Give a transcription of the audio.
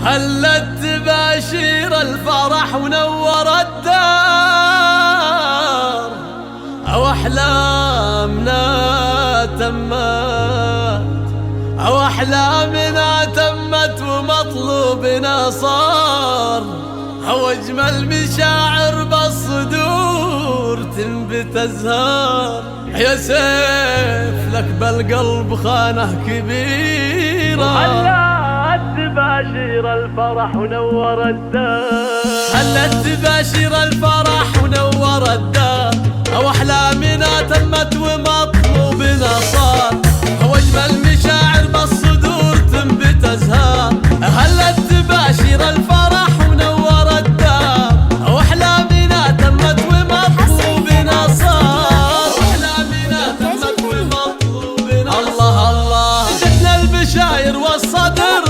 هلت تباشير الفرح ونور الدار، أو أحلامنا تمت، أو أحلامنا تمت ومطلوبنا صار، أو أجمل مشاعر بالصدور تنبت أزهار. يا سيف لك بالقلب خانة كبيرة، هلت تباشير الفرح ونور الدار، هلت تباشير الفرح ونور الدار، أو أحلامنا تمت ومطلوبنا صار، أو أجمل مشاعر بالصدور تنبت أزهار. هلت تباشير الفرح ونور الدار، أو أحلامنا تمت ومطلوبنا صار، أحلامنا تمت ومطلوبنا صار. الله الله جتنا البشاير والصدر